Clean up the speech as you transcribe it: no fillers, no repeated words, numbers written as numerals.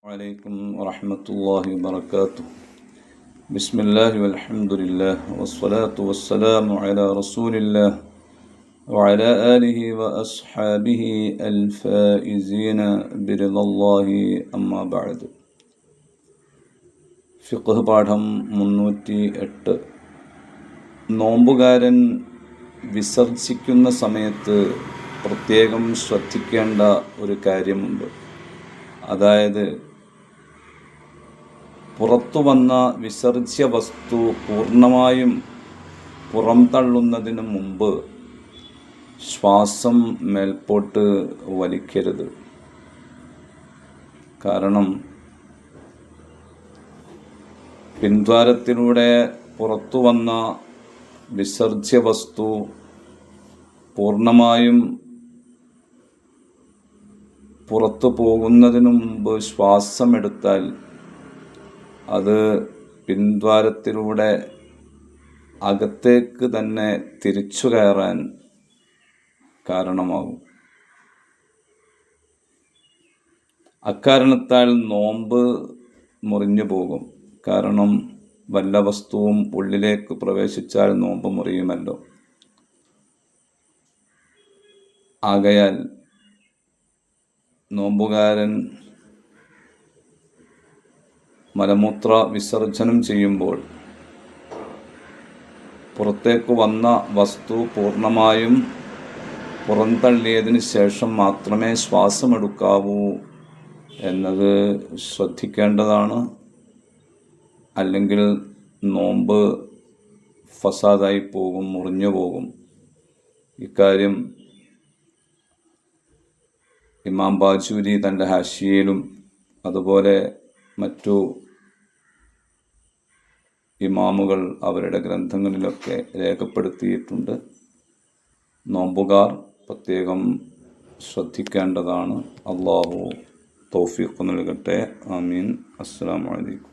عليكم ورحمة الله وبركاته. بسم الله والحمد لله والصلاة والسلام على رسول الله وعلى آله وأصحابه الفائزين برضا الله أما بعد. ഫിഖ് പാഠം 308. നോമ്പുകാരൻ വിസർജിക്കുന്ന സമയത്ത് പ്രത്യേകം ശ്രദ്ധിക്കേണ്ട ഒരു കാര്യമുണ്ട്. അതായത് പുറത്തു വന്ന വിസർജ്യ വസ്തു പൂർണ്ണമായും പുറംതള്ളുന്നതിന് മുമ്പ് ശ്വാസം മേൽപോട്ട് വലിക്കരുത്. കാരണം പിൻദ്വാരത്തിലൂടെ പുറത്തു വന്ന വിസർജ്യ വസ്തു പൂർണ്ണമായും പുറത്തു പോകുന്നതിനു മുമ്പ് ശ്വാസമെടുത്താൽ അത് പിൻദ്വാരത്തിലൂടെ അകത്തേക്ക് തന്നെ തിരിച്ചു കയറാൻ കാരണമാകും. അക്കാരണത്താൽ നോമ്പ് മുറിഞ്ഞു പോകും. കാരണം വല്ല വസ്തുവും ഉള്ളിലേക്ക് പ്രവേശിച്ചാൽ നോമ്പ് മുറിയുമല്ലോ. ആകയാൽ നോമ്പുകാരൻ മലമൂത്ര വിസർജനം ചെയ്യുമ്പോൾ പുറത്തേക്ക് വന്ന വസ്തു പൂർണ്ണമായും പുറന്തള്ളിയതിന് ശേഷം മാത്രമേ ശ്വാസമെടുക്കാവൂ എന്നത് ശ്രദ്ധിക്കേണ്ടതാണ്. അല്ലെങ്കിൽ നോമ്പ് ഫസാദായി പോകും, മുറിഞ്ഞു പോകും. ഇക്കാര്യം ഇമാം ബാജൂരി തൻ്റെ ഹാഷിയയിലും അതുപോലെ മറ്റു ഇമാമുകൾ അവരുടെ ഗ്രന്ഥങ്ങളിലൊക്കെ രേഖപ്പെടുത്തിയിട്ടുണ്ട്. നോമ്പുകാർ പ്രത്യേകം ശ്രദ്ധിക്കേണ്ടതാണ്. അള്ളാഹു തൗഫീഖ് നൽകട്ടെ. ആമീൻ. അസ്സലാമു അലൈക്കും.